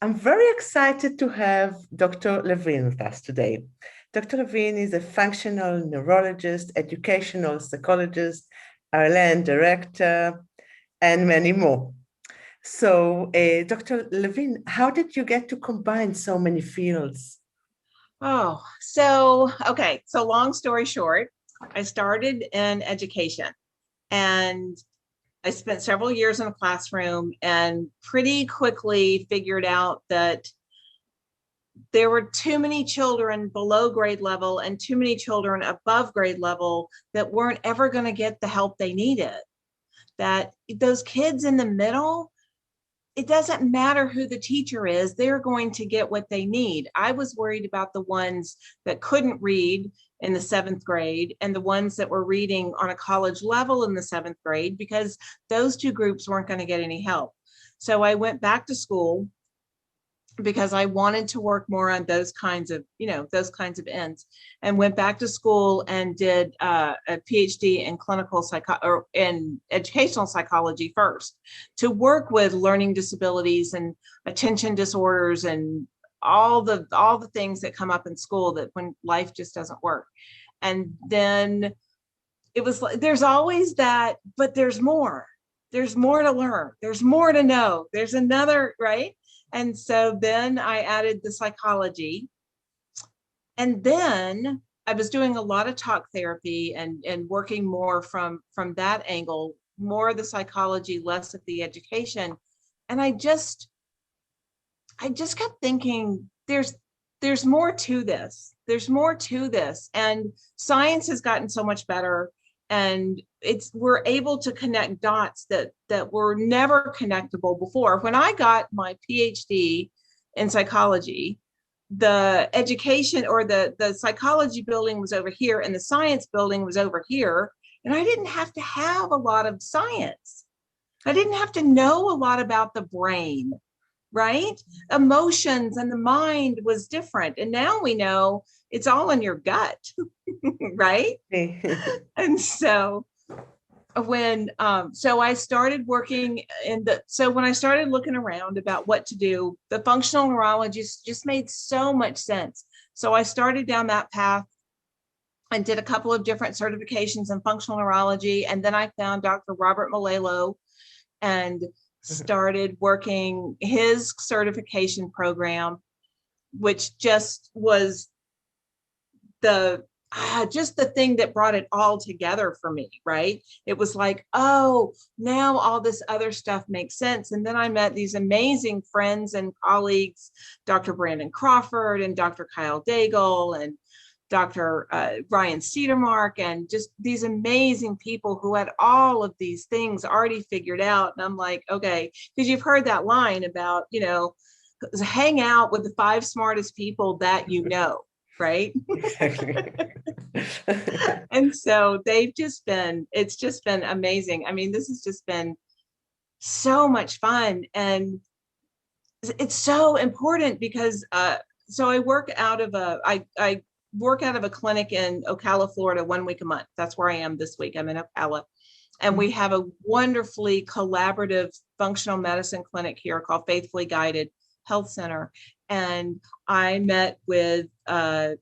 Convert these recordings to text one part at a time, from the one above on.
I'm very excited to have Dr. LaVigne with us today. Dr. LaVigne is a functional neurologist, educational psychologist, Irlen Director, and many more. So, Dr. LaVigne, how did you get to combine so many fields? Okay. So long story short, I started in education and I spent several years in a classroom and pretty quickly figured out that there were too many children below grade level and too many children above grade level that weren't ever going to get the help they needed. That those kids in the middle, it doesn't matter who the teacher is, they're going to get what they need. I was worried about the ones that couldn't read in the 7th grade and the ones that were reading on a college level in the 7th grade, because those two groups weren't going to get any help. So I went back to school because I wanted to work more on those kinds of ends, and went back to school and did a PhD in in educational psychology first, to work with learning disabilities and attention disorders and all the things that come up in school that when life just doesn't work. And then it was like, there's always that, but there's more to learn. There's more to know. There's another, right? And so then I added the psychology. And then I was doing a lot of talk therapy and working more from that angle, more of the psychology, less of the education. And I just kept thinking, there's more to this. There's more to this. And science has gotten so much better. And we're able to connect dots that were never connectable before. When I got my PhD in psychology, the education or the psychology building was over here and the science building was over here. And I didn't have to have a lot of science. I didn't have to know a lot about the brain, right? Emotions and the mind was different. And now we know it's all in your gut, right? And so when I started working when I started looking around about what to do, the functional neurologist just made so much sense. So I started down that path and did a couple of different certifications in functional neurology. And then I found Dr. Robert Malelo and started working his certification program, which just was just the thing that brought it all together for me, right? It was like, oh, now all this other stuff makes sense. And then I met these amazing friends and colleagues, Dr. Brandon Crawford and Dr. Kyle Daigle and Dr. Ryan Cedarmark, and just these amazing people who had all of these things already figured out. And I'm like, okay, because you've heard that line about, hang out with the 5 smartest people that you know. Right. Exactly. And so it's just been amazing. I mean, this has just been so much fun. And it's so important because so I work out of I work out of a clinic in Ocala, Florida, 1 week a month. That's where I am this week. I'm in Ocala. And we have a wonderfully collaborative functional medicine clinic here called Faithfully Guided Health Center. And I met with the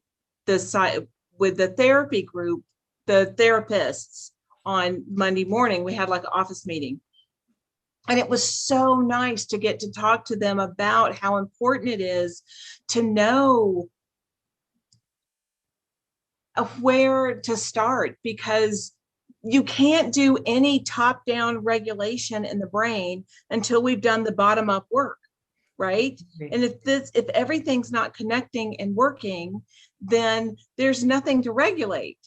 therapy group, the therapists, on Monday morning. We had like an office meeting. And it was so nice to get to talk to them about how important it is to know where to start, because you can't do any top-down regulation in the brain until we've done the bottom-up work. Right. And if everything's not connecting and working, then there's nothing to regulate.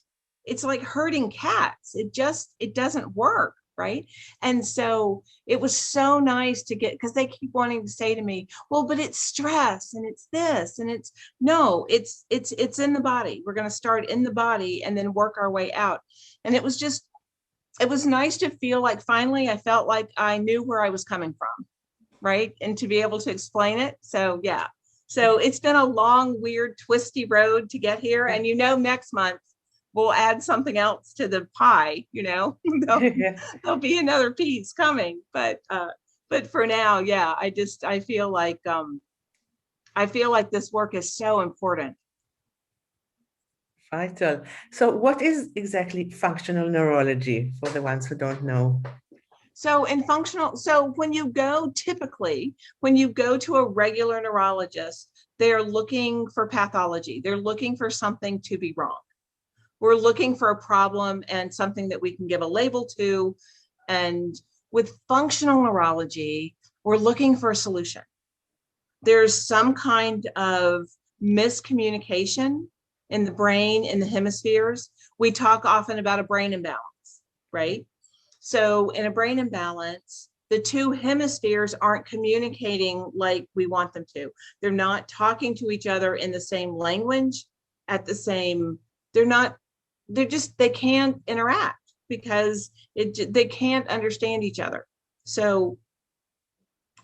It's like herding cats. It doesn't work. Right. And so it was so nice to get, because they keep wanting to say to me, well, but it's stress and it's this and it's in the body. We're going to start in the body and then work our way out. And it was nice to feel like finally I felt like I knew where I was coming from. Right. And to be able to explain it. So, yeah. So it's been a long, weird, twisty road to get here. And, next month we'll add something else to the pie, there'll be another piece coming. But for now, yeah, I feel like I feel like this work is so important. Vital. So what is exactly functional neurology for the ones who don't know? So when you go, typically, when you go to a regular neurologist, they're looking for pathology. They're looking for something to be wrong. We're looking for a problem and something that we can give a label to. And with functional neurology, we're looking for a solution. There's some kind of miscommunication in the brain, in the hemispheres. We talk often about a brain imbalance, right? So in a brain imbalance, the two hemispheres aren't communicating like we want them to. They're not talking to each other in the same language, they can't interact because they can't understand each other. So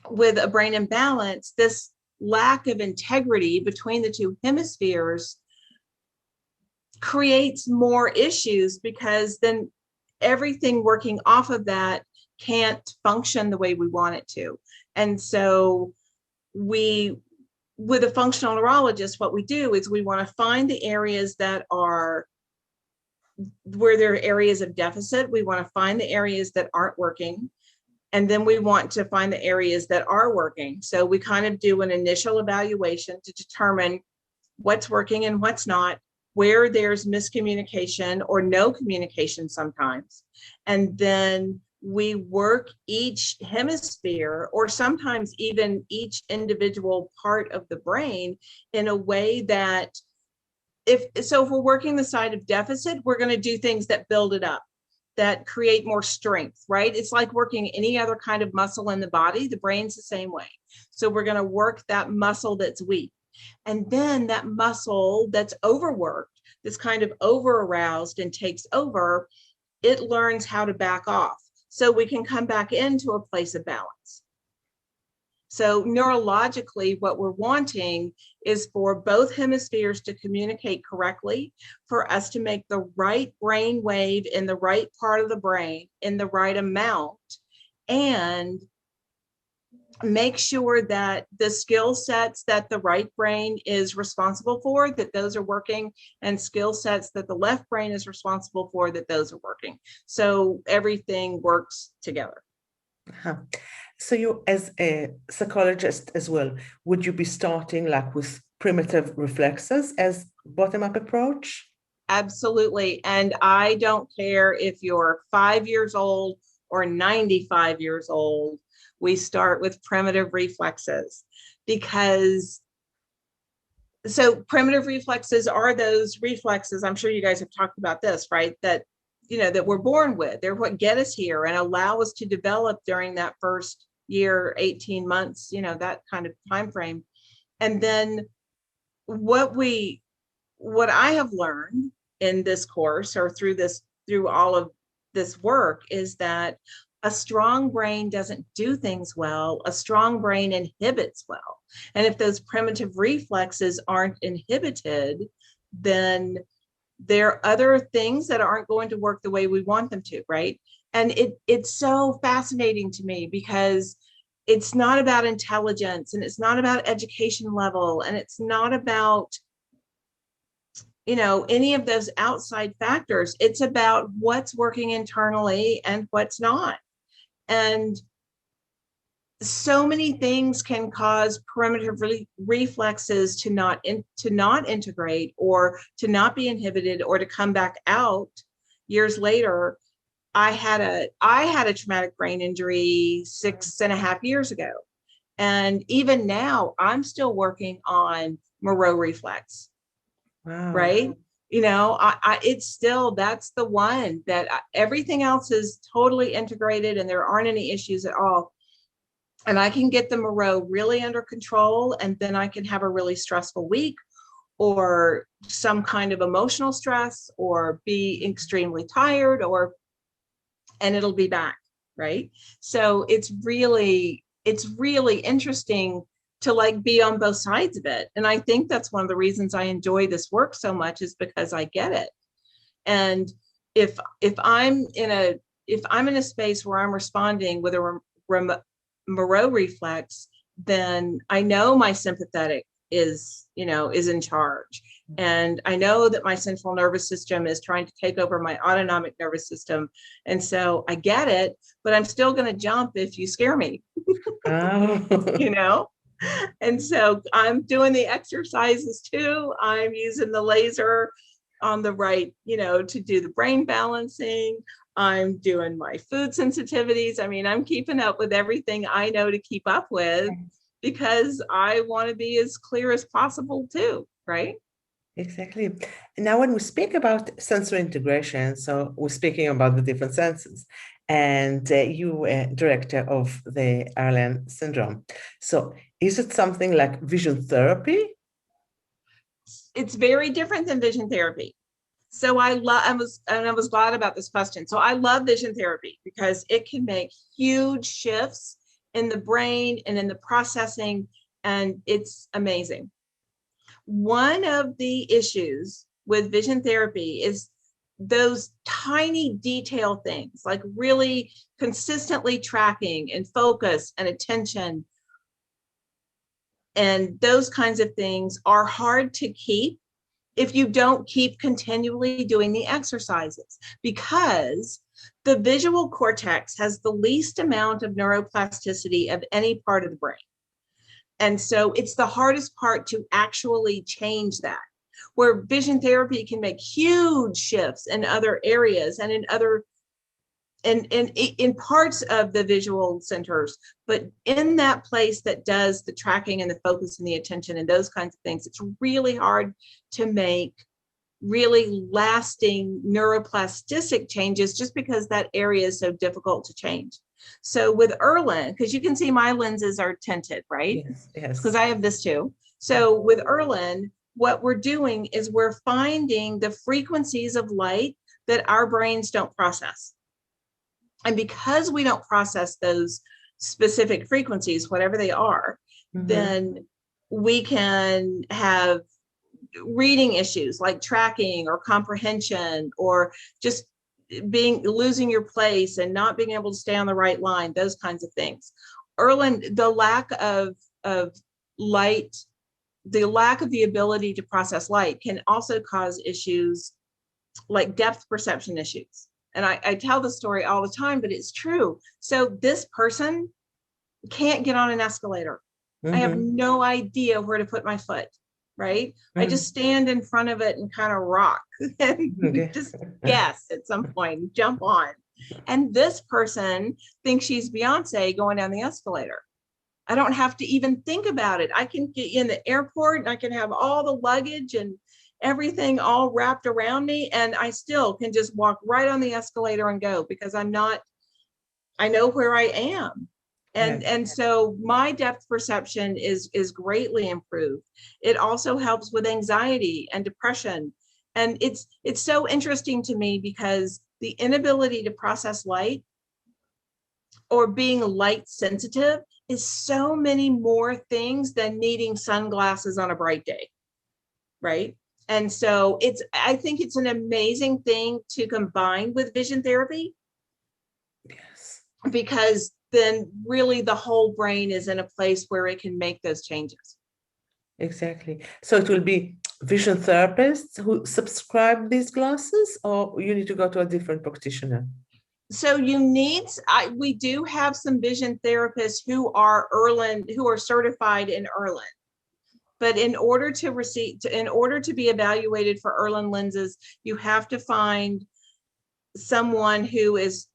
with a brain imbalance, this lack of integrity between the two hemispheres creates more issues, because then everything working off of that can't function the way we want it to. And so with a functional neurologist, what we do is we want to find the areas that are where there are areas of deficit. We want to find the areas that aren't working. And then we want to find the areas that are working. So we kind of do an initial evaluation to determine what's working and what's not, where there's miscommunication or no communication sometimes. And then we work each hemisphere, or sometimes even each individual part of the brain, in a way that if we're working the side of deficit, we're going to do things that build it up, that create more strength, right? It's like working any other kind of muscle in the body. The brain's the same way. So we're going to work that muscle that's weak. And then that muscle that's overworked, that's kind of over aroused and takes over, it learns how to back off. So we can come back into a place of balance. So neurologically, what we're wanting is for both hemispheres to communicate correctly, for us to make the right brain wave in the right part of the brain in the right amount, and make sure that the skill sets that the right brain is responsible for, that those are working, and skill sets that the left brain is responsible for, that those are working. So everything works together. Uh-huh. So you, as a psychologist as well, would you be starting like with primitive reflexes as bottom-up approach? Absolutely. And I don't care if you're 5 years old or 95 years old, we start with primitive reflexes, because primitive reflexes are those reflexes, I'm sure you guys have talked about this, right? That we're born with. They're what get us here and allow us to develop during that first year, 18 months, that kind of time frame. And then what I have learned in this course, or through all of this work, is that a strong brain doesn't do things well. A strong brain inhibits well. And if those primitive reflexes aren't inhibited, then there are other things that aren't going to work the way we want them to, right? And it's so fascinating to me, because it's not about intelligence, and it's not about education level, and it's not about any of those outside factors. It's about what's working internally and what's not. And so many things can cause primitive reflexes to not integrate, or to not be inhibited, or to come back out years later. I had a traumatic brain injury 6.5 years ago. And even now, I'm still working on Moreau reflex. Wow. Right? It's still, that's the one that everything else is totally integrated, and there aren't any issues at all. And I can get the Moreau really under control, and then I can have a really stressful week, or some kind of emotional stress, or be extremely tired, and it'll be back, right? So it's really interesting to be on both sides of it. And I think that's one of the reasons I enjoy this work so much, is because I get it. And if I'm in a space where I'm responding with a Moreau reflex, then I know my sympathetic is in charge. And I know that my central nervous system is trying to take over my autonomic nervous system. And so I get it, but I'm still going to jump if you scare me, Oh. And so I'm doing the exercises too. I'm using the laser on the right, to do the brain balancing. I'm doing my food sensitivities. I mean, I'm keeping up with everything I know to keep up with because I want to be as clear as possible too, right? Exactly. Now, when we speak about sensory integration, so we're speaking about the different senses, and you were director of the Irlen syndrome. So is it something like vision therapy? It's very different than vision therapy. So I was glad about this question. So I love vision therapy because it can make huge shifts in the brain and in the processing, and it's amazing. One of the issues with vision therapy is those tiny detail things, like really consistently tracking and focus and attention. And those kinds of things are hard to keep if you don't keep continually doing the exercises, because the visual cortex has the least amount of neuroplasticity of any part of the brain. And so it's the hardest part to actually change that, where vision therapy can make huge shifts in other areas and in parts of the visual centers, but in that place that does the tracking and the focus and the attention and those kinds of things, it's really hard to make really lasting neuroplastic changes just because that area is so difficult to change. So with Irlen, because you can see my lenses are tinted, right? Yes. Because I have this too. So with Irlen, what we're doing is we're finding the frequencies of light that our brains don't process. And because we don't process those specific frequencies, whatever they are, then we can have reading issues like tracking or comprehension, or just losing your place and not being able to stay on the right line, those kinds of things. Irlen, the lack of light, the lack of the ability to process light can also cause issues like depth perception issues. And I tell the story all the time, but it's true. So this person can't get on an escalator. I have no idea where to put my foot, right? I just stand in front of it and kind of rock and just guess at some point, jump on. And this person thinks she's Beyonce going down the escalator. I don't have to even think about it. I can get in the airport and I can have all the luggage and everything all wrapped around me, and I still can just walk right on the escalator and go because I know where I am. And so my depth perception is greatly improved. It also helps with anxiety and depression. And it's so interesting to me because the inability to process light or being light sensitive is so many more things than needing sunglasses on a bright day, right? And so I think it's an amazing thing to combine with vision therapy. Yes. Because then really the whole brain is in a place where it can make those changes. Exactly. So it will be vision therapists who subscribe these glasses, or you need to go to a different practitioner? So we do have some vision therapists who are certified in Irlen. But in order to be evaluated for Irlen lenses, you have to find someone who is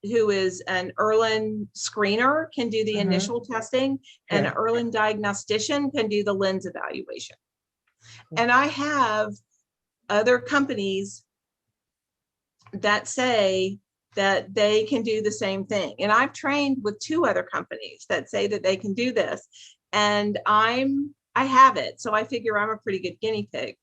an Irlen screener, can do the initial testing, and an Irlen diagnostician can do the lens evaluation. And I have other companies that say that they can do the same thing. And I've trained with 2 other companies that say that they can do this. And I have it. So I figure I'm a pretty good guinea pig.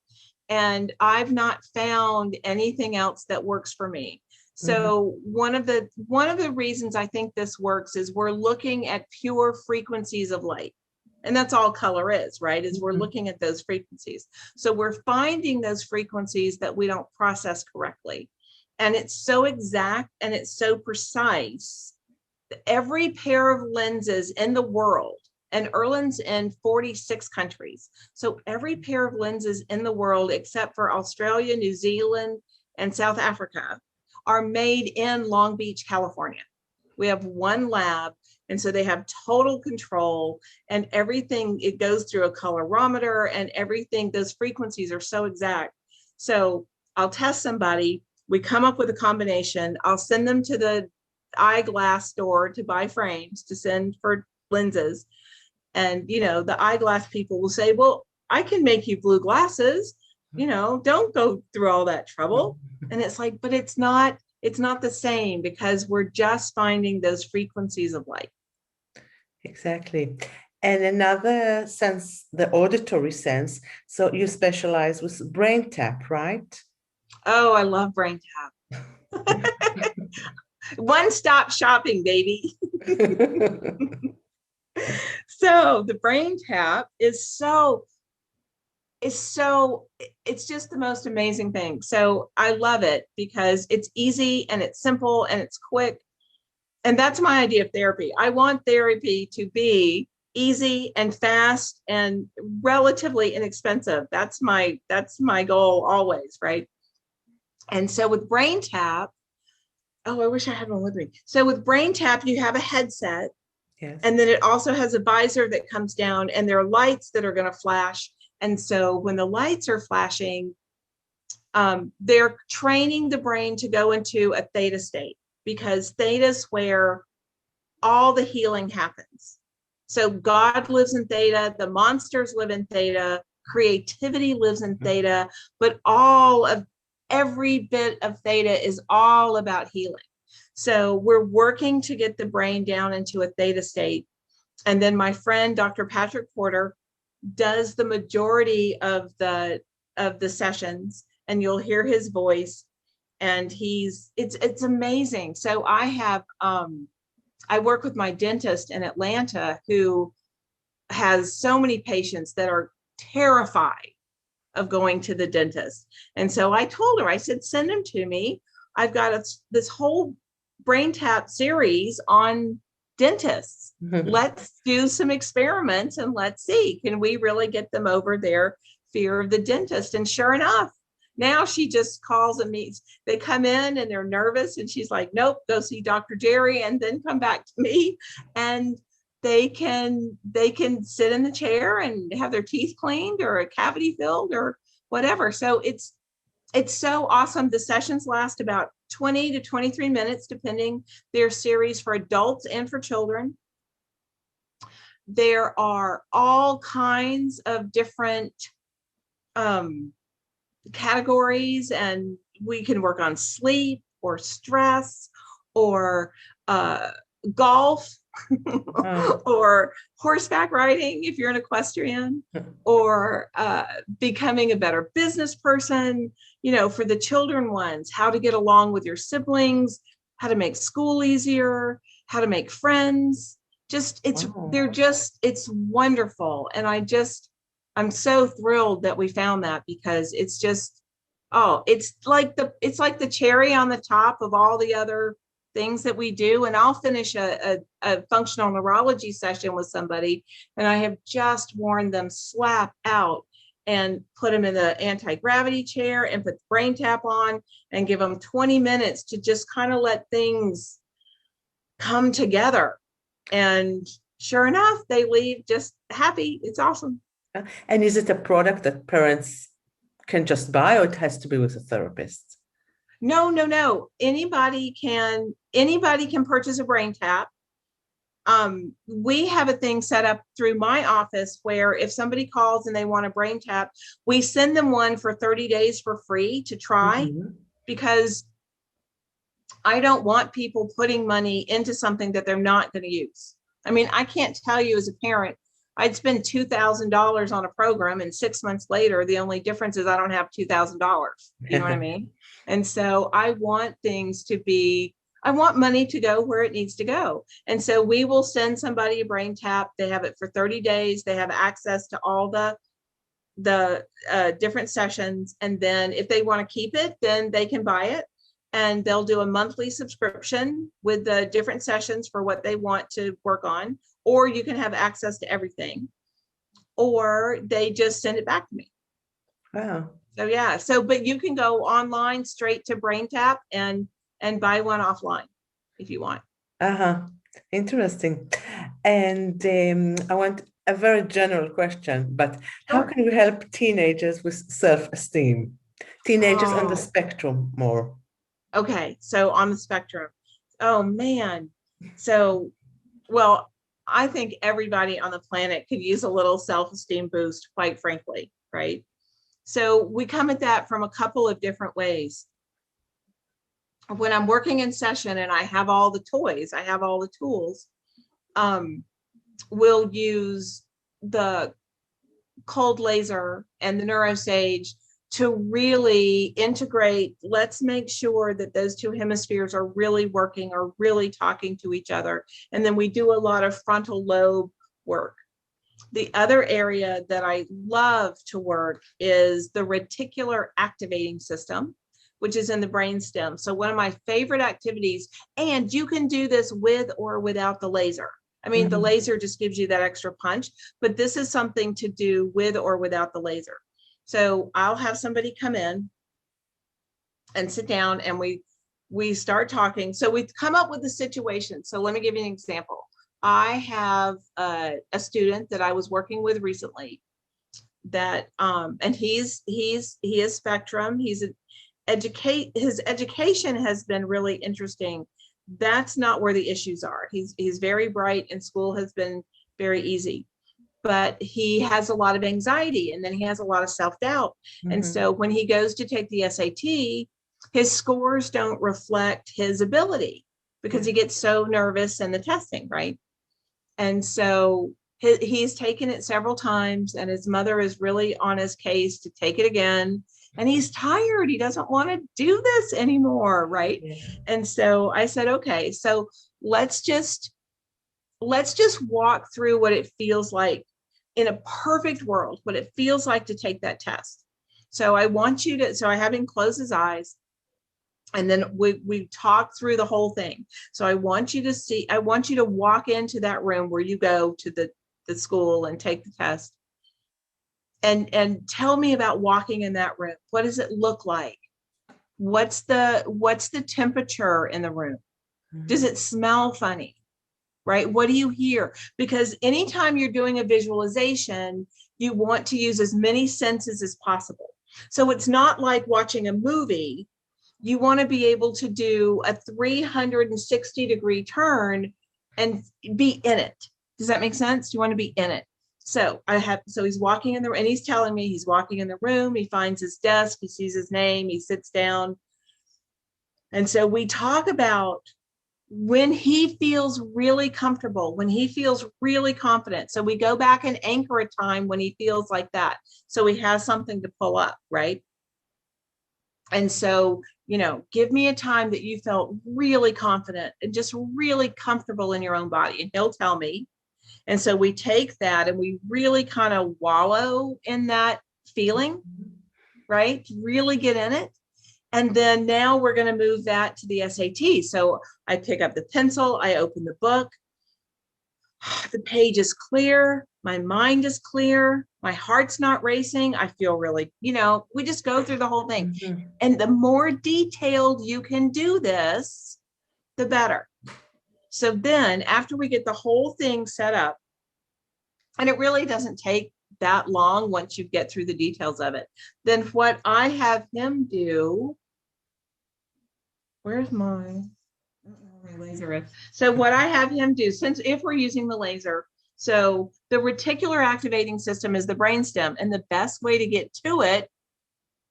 And I've not found anything else that works for me. So one of the reasons I think this works is we're looking at pure frequencies of light. And that's all color is, right? Is we're looking at those frequencies. So we're finding those frequencies that we don't process correctly. And it's so exact and it's so precise. Every pair of lenses in the world, and Irlen's in 46 countries. So every pair of lenses in the world, except for Australia, New Zealand, and South Africa, are made in Long Beach, California. We have one lab, and so they have total control, and everything, it goes through a colorimeter, and everything, those frequencies are so exact. So I'll test somebody, we come up with a combination, I'll send them to the eyeglass store to buy frames to send for lenses. And, the eyeglass people will say, well, I can make you blue glasses, don't go through all that trouble. And it's like, but it's not the same, because we're just finding those frequencies of light. Exactly. And another sense, the auditory sense. So you specialize with brain tap, right? Oh, I love brain tap. One-stop shopping, baby. So the brain tap is it's just the most amazing thing. So I love it because it's easy and it's simple and it's quick. And that's my idea of therapy. I want therapy to be easy and fast and relatively inexpensive. That's my goal always, right? And so with brain tap, oh, I wish I had one with me. So with brain tap, you have a headset. Yes. And then it also has a visor that comes down, and there are lights that are going to flash. And so when the lights are flashing, they're training the brain to go into a theta state, because theta is where all the healing happens. So God lives in theta, the monsters live in theta, creativity lives in theta, but every bit of theta is all about healing. So we're working to get the brain down into a theta state. And then my friend, Dr. Patrick Porter, does the majority of the sessions, and you'll hear his voice. And it's amazing. So I work with my dentist in Atlanta, who has so many patients that are terrified of going to the dentist. And so I told her, I said, send them to me. I've got this whole brain tap series on dentists. Let's do some experiments and let's see, can we really get them over their fear of the dentist? And sure enough, now she just calls and meets. They come in and they're nervous, and she's like, nope, go see Dr. Jeri and then come back to me. And they can sit in the chair and have their teeth cleaned or a cavity filled or whatever. So it's so awesome. The sessions last about 20 to 23 minutes, depending. They're series for adults and for children. There are all kinds of different categories, and we can work on sleep or stress or golf or horseback riding if you're an equestrian, or becoming a better business person, for the children ones, how to get along with your siblings, how to make school easier, how to make friends. It's wonderful. And I'm so thrilled that we found that, because it's like the cherry on the top of all the other things that we do. And I'll finish a functional neurology session with somebody, and I have just worn them slap out and put them in the anti-gravity chair and put the brain tap on and give them 20 minutes to just kind of let things come together. And sure enough, they leave just happy. It's awesome. And is it a product that parents can just buy, or it has to be with a therapist? No. Anybody can purchase a brain tap. We have a thing set up through my office where if somebody calls and they want a brain tap, we send them one for 30 days for free to try, because I don't want people putting money into something that they're not going to use. I mean, I can't tell you as a parent, I'd spend $2,000 on a program, and 6 months later, the only difference is I don't have $2,000. You know what I mean? And so I want money to go where it needs to go. And so we will send somebody a brain tap. They have it for 30 days. They have access to all the different sessions. And then if they want to keep it, then they can buy it. And they'll do a monthly subscription with the different sessions for what they want to work on. or you can have access to everything, or they just send it back to me. Wow. So yeah, but you can go online straight to BrainTap and buy one offline if you want. Interesting. And I want a very general question, but how Sure. can we help teenagers with self-esteem? Teenagers on the Oh, spectrum more. okay. So on the spectrum. Oh man. So, well, I think everybody on the planet could use a little self-esteem boost, quite frankly, right? So we come at that from a couple of different ways. When I'm working in session and I have all the toys, I have all the tools, we'll use the cold laser and the neurosage to really integrate. Let's make sure that those two hemispheres are really working, are really talking to each other. And then we do a lot of frontal lobe work. The other area that I love to work is the reticular activating system, which is in the brainstem. So one of my favorite activities, and you can do this with or without the laser. I mean, the laser just gives you that extra punch, but this is something to do with or without the laser. So I'll have somebody come in and sit down and we start talking. So we come up with a situation. So let me give you an example. I have a student that I was working with recently that, and he is spectrum. His education has been really interesting. That's not where the issues are. He's very bright and school has been very easy, but he has a lot of anxiety and then he has a lot of self-doubt. And so when he goes to take the SAT, his scores don't reflect his ability because he gets so nervous in the testing, right? And so he's taken it several times and his mother is really on his case to take it again. And he's tired. He doesn't want to do this anymore, right? Yeah. And so I said, okay, so let's just walk through what it feels like in a perfect world, what it feels like to take that test. So I want you to, so I have him close his eyes and then we talk through the whole thing. So I want you to walk into that room where you go to the school and take the test. And tell me about walking in that room. What does it look like? What's the temperature in the room? Does it smell funny? Right? What do you hear? Because anytime you're doing a visualization, you want to use as many senses as possible. So it's not like watching a movie. You want to be able to do a 360-degree turn and be in it. Does that make sense? You want to be in it. So he's walking in the room and he's telling me he's walking in the room. He finds his desk. He sees his name. He sits down. And so we talk about when he feels really comfortable, when he feels really confident. So we go back and anchor a time when he feels like that. So he has something to pull up, right? And so, give me a time that you felt really confident and just really comfortable in your own body. And he'll tell me. And so we take that and we really kind of wallow in that feeling, right? Really get in it. And then now we're going to move that to the SAT. So I pick up the pencil, I open the book. The page is clear. My mind is clear. My heart's not racing. I feel really, we just go through the whole thing. And the more detailed you can do this, the better. So then after we get the whole thing set up, and it really doesn't take that long once you get through the details of it, then what I have him do, where's my laser is? So what I have him do, if we're using the laser, so the reticular activating system is the brainstem, and the best way to get to it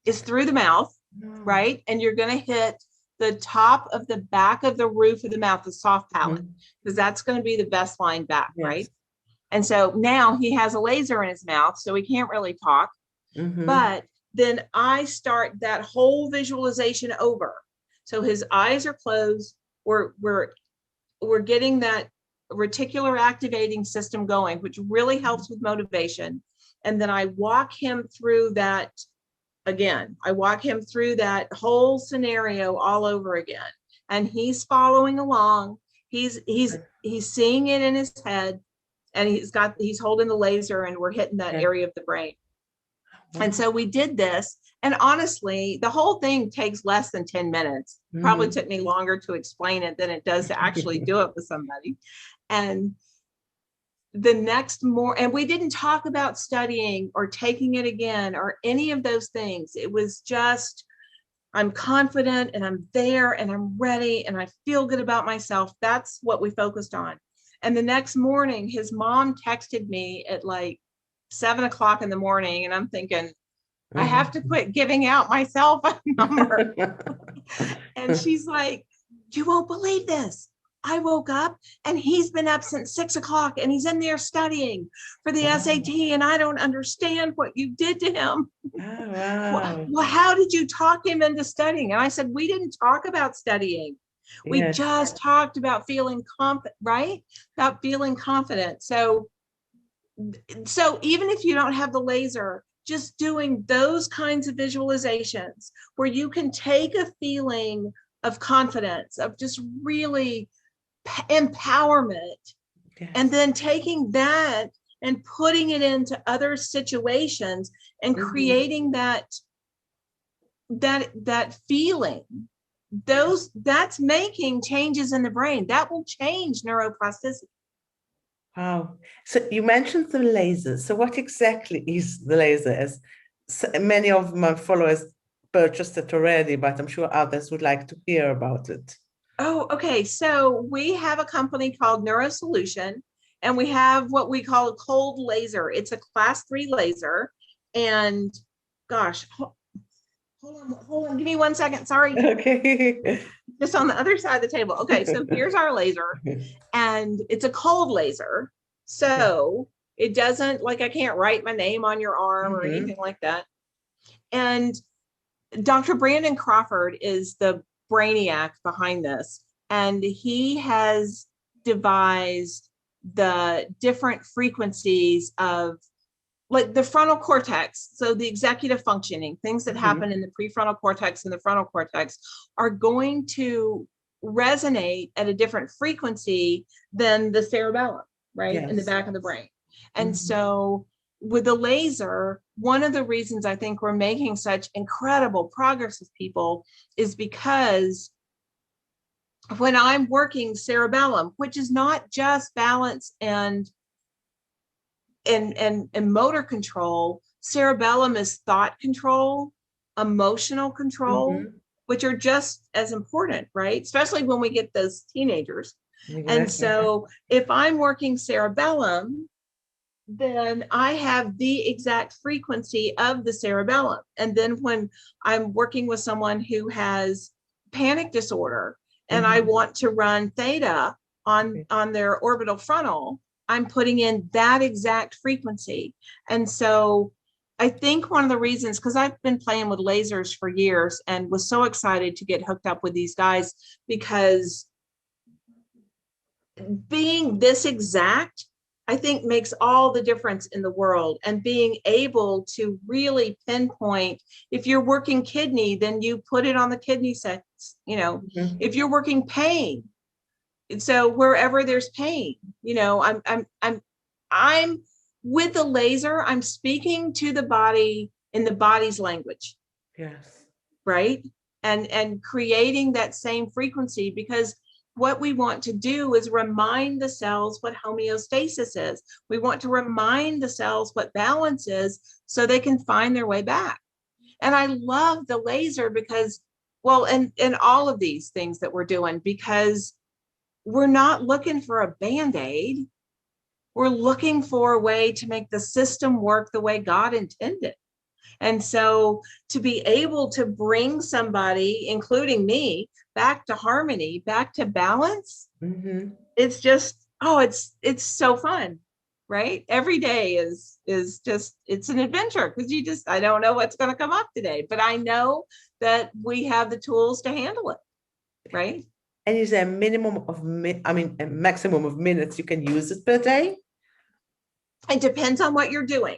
is through the mouth, right? And you're going to hit the top of the back of the roof of the mouth, the soft palate, because that's going to be the best line back, right? And so now he has a laser in his mouth, so he can't really talk. But then I start that whole visualization over. So his eyes are closed. We're getting that reticular activating system going, which really helps with motivation. And then I walk him through that again. I walk him through that whole scenario all over again. And he's following along. He's seeing it in his head. and he's holding the laser and we're hitting that area of the brain. And so we did this, and honestly, the whole thing takes less than 10 minutes. Probably took me longer to explain it than it does to actually do it with somebody. And the next and we didn't talk about studying or taking it again or any of those things. It was just, I'm confident and I'm there and I'm ready and I feel good about myself. That's what we focused on. And the next morning, his mom texted me at like 7 o'clock in the morning, and I'm thinking, I have to quit giving out my cell phone number. And she's like, you won't believe this. I woke up and he's been up since 6 o'clock and he's in there studying for the SAT, and I don't understand what you did to him. Oh, wow. Well, how did you talk him into studying? And I said, we didn't talk about studying. We just talked about feeling confident, right? About feeling confident. So even if you don't have the laser, just doing those kinds of visualizations where you can take a feeling of confidence, of just really empowerment, and then taking that and putting it into other situations and creating that feeling, that's making changes in the brain that will change neuroplasticity. Wow. So you mentioned the laser. So what exactly is the laser? As many of my followers purchased it already, but I'm sure others would like to hear about it. Oh, okay. So we have a company called Neurosolution, and we have what we call a cold laser. It's a class 3 laser. And gosh, hold on. Give me 1 second. Sorry. Okay. Just on the other side of the table. Okay. So here's our laser, and it's a cold laser. So it doesn't, like, I can't write my name on your arm or anything like that. And Dr. Brandon Crawford is the brainiac behind this, and he has devised the different frequencies of, like, the frontal cortex. So the executive functioning, things that happen in the prefrontal cortex and the frontal cortex are going to resonate at a different frequency than the cerebellum, right? In the back of the brain. And so with the laser, one of the reasons I think we're making such incredible progress with people is because when I'm working cerebellum, which is not just balance and motor control, cerebellum is thought control, emotional control, which are just as important, right? Especially when we get those teenagers. And so if I'm working cerebellum, then I have the exact frequency of the cerebellum. And then when I'm working with someone who has panic disorder and I want to run theta on their orbital frontal, I'm putting in that exact frequency. And so I think one of the reasons, because I've been playing with lasers for years and was so excited to get hooked up with these guys, because being this exact, I think, makes all the difference in the world. And being able to really pinpoint, if you're working kidney, then you put it on the kidney sets, if you're working pain. So wherever there's pain, I'm with the laser, I'm speaking to the body in the body's language. Yes. Right. And creating that same frequency, because what we want to do is remind the cells what homeostasis is. We want to remind the cells what balance is so they can find their way back. And I love the laser because, well, and all of these things that we're doing, because we're not looking for a Band-Aid. We're looking for a way to make the system work the way God intended. And so to be able to bring somebody, including me, back to harmony, back to balance, it's just, it's so fun, right? Every day is just, it's an adventure, because I don't know what's going to come up today, but I know that we have the tools to handle it, right? And is there a minimum of, a maximum of minutes you can use it per day? It depends on what you're doing.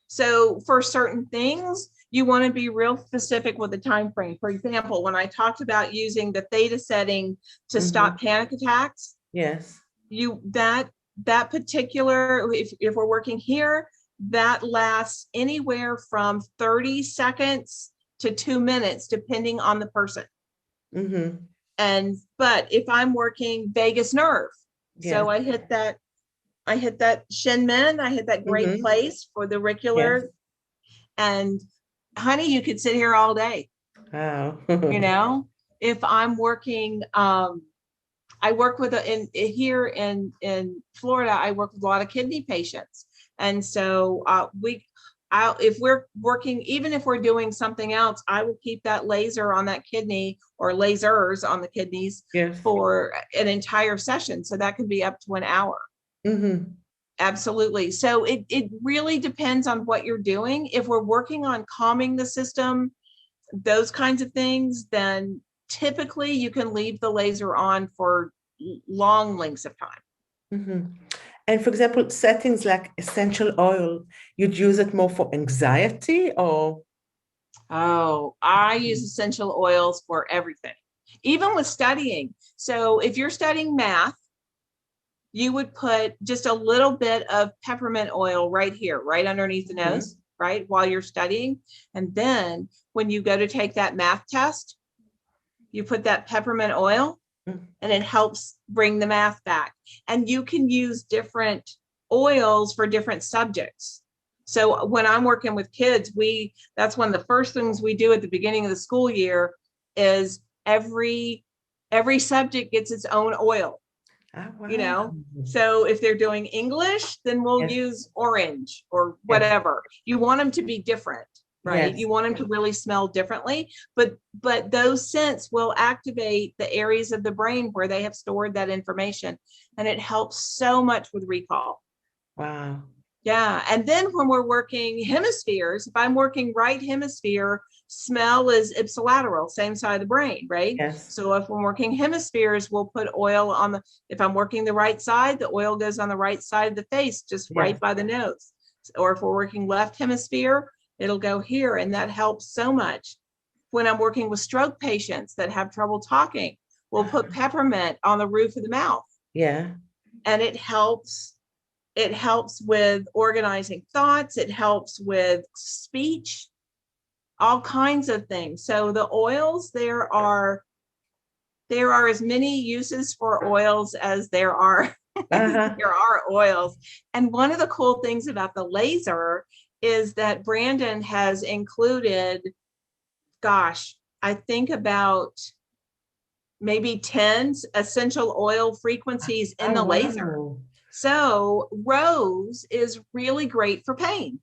So for certain things, you want to be real specific with the time frame. For example, when I talked about using the theta setting to stop panic attacks, yes, that that particular, if we're working here, that lasts anywhere from 30 seconds to 2 minutes, depending on the person. Mm-hmm. But if I'm working vagus nerve, so I hit that Shinmen, I hit that great place for the auricular. Yes. And honey, you could sit here all day. Wow. If I'm working, I work with here in Florida, I work with a lot of kidney patients. And so if we're working, even if we're doing something else, I will keep that laser on that kidney or lasers on the kidneys for an entire session. So that can be up to an hour. Mm-hmm. Absolutely. So it really depends on what you're doing. If we're working on calming the system, those kinds of things, then typically you can leave the laser on for long lengths of time. Mm-hmm. And for example, settings like essential oil, you'd use it more for anxiety or? Oh, I use essential oils for everything, even with studying. So if you're studying math, you would put just a little bit of peppermint oil right here, right underneath the nose, right, while you're studying. And then when you go to take that math test, you put that peppermint oil and it helps bring the math back. And you can use different oils for different subjects. So when I'm working with kids, that's one of the first things we do at the beginning of the school year is every subject gets its own oil. Oh, wow. So if they're doing English, then we'll use orange or whatever. You want them to be different, right? You want them to really smell differently, but those scents will activate the areas of the brain where they have stored that information, and it helps so much with recall. Wow. Yeah. And then when we're working hemispheres, if I'm working right hemisphere, smell is ipsilateral, same side of the brain, right? Yes. So if we're working hemispheres, we'll put oil on if I'm working the right side, the oil goes on the right side of the face, just right by the nose. Or if we're working left hemisphere, it'll go here. And that helps so much. When I'm working with stroke patients that have trouble talking, we'll put peppermint on the roof of the mouth. Yeah. And it helps with organizing thoughts. It helps with speech, all kinds of things. So the oils, there are as many uses for oils as there are oils. And one of the cool things about the laser is that Brandon has included, I think about maybe 10 essential oil frequencies in the laser. So rose is really great for pain.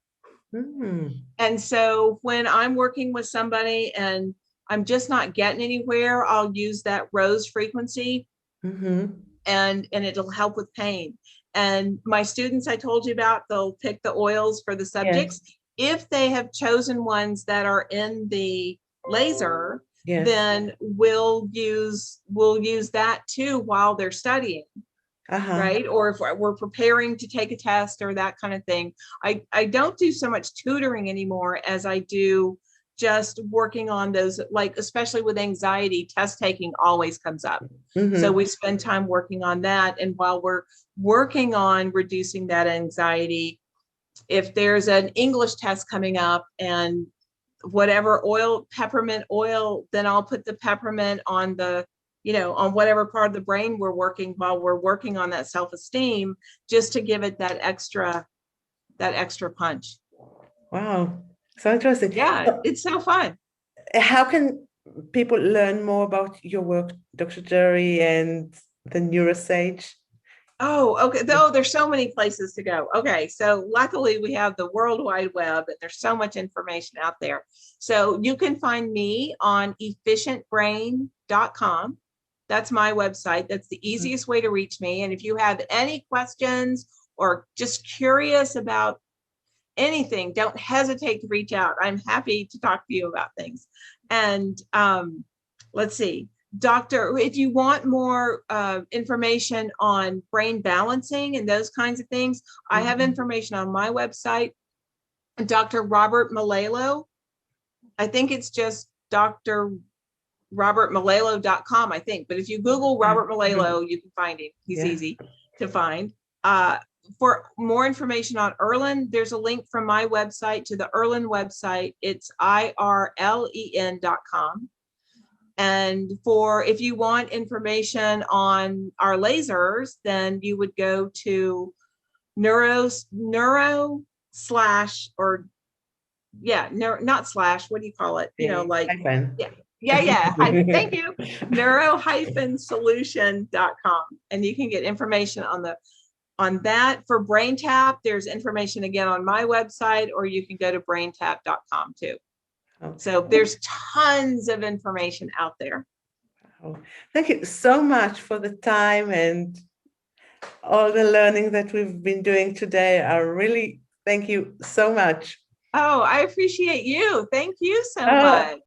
And so when I'm working with somebody and I'm just not getting anywhere, I'll use that rose frequency and it'll help with pain. And my students I told you about, they'll pick the oils for the subjects. If they have chosen ones that are in the laser, then we'll use that too while they're studying. Right? Or if we're preparing to take a test or that kind of thing. I don't do so much tutoring anymore as I do just working on those, like, especially with anxiety, test taking always comes up. So we spend time working on that. And while we're working on reducing that anxiety, if there's an English test coming up and whatever oil, peppermint oil, then I'll put the peppermint on on whatever part of the brain we're working while we're working on that self-esteem, just to give it that extra punch. Wow. So interesting. Yeah, it's so fun. How can people learn more about your work, Dr. Jeri, and the Neurosage? Oh, okay. There's so many places to go. Okay. So luckily we have the World Wide Web and there's so much information out there. So you can find me on efficientbrain.com. That's my website. That's the easiest way to reach me. And if you have any questions or just curious about anything, don't hesitate to reach out. I'm happy to talk to you about things. And let's see, if you want more information on brain balancing and those kinds of things, I have information on my website. Dr. Robert Malelo, I think it's just drrobertmalelo.com, I think. But if you Google Robert Malelo, you can find him. He's easy to find. For more information on Irlen, there's a link from my website to the Irlen website. It's IRLEN.com. And if you want information on our lasers, then you would go to not slash, what do you call it? Thank you. Neuro-solution.com. And you can get information on that. For Brain Tap, there's information again on my website, or you can go to braintap.com too. Okay. So there's tons of information out there. Oh, thank you so much for the time and all the learning that we've been doing today. Thank you so much. Oh, I appreciate you. Thank you so much.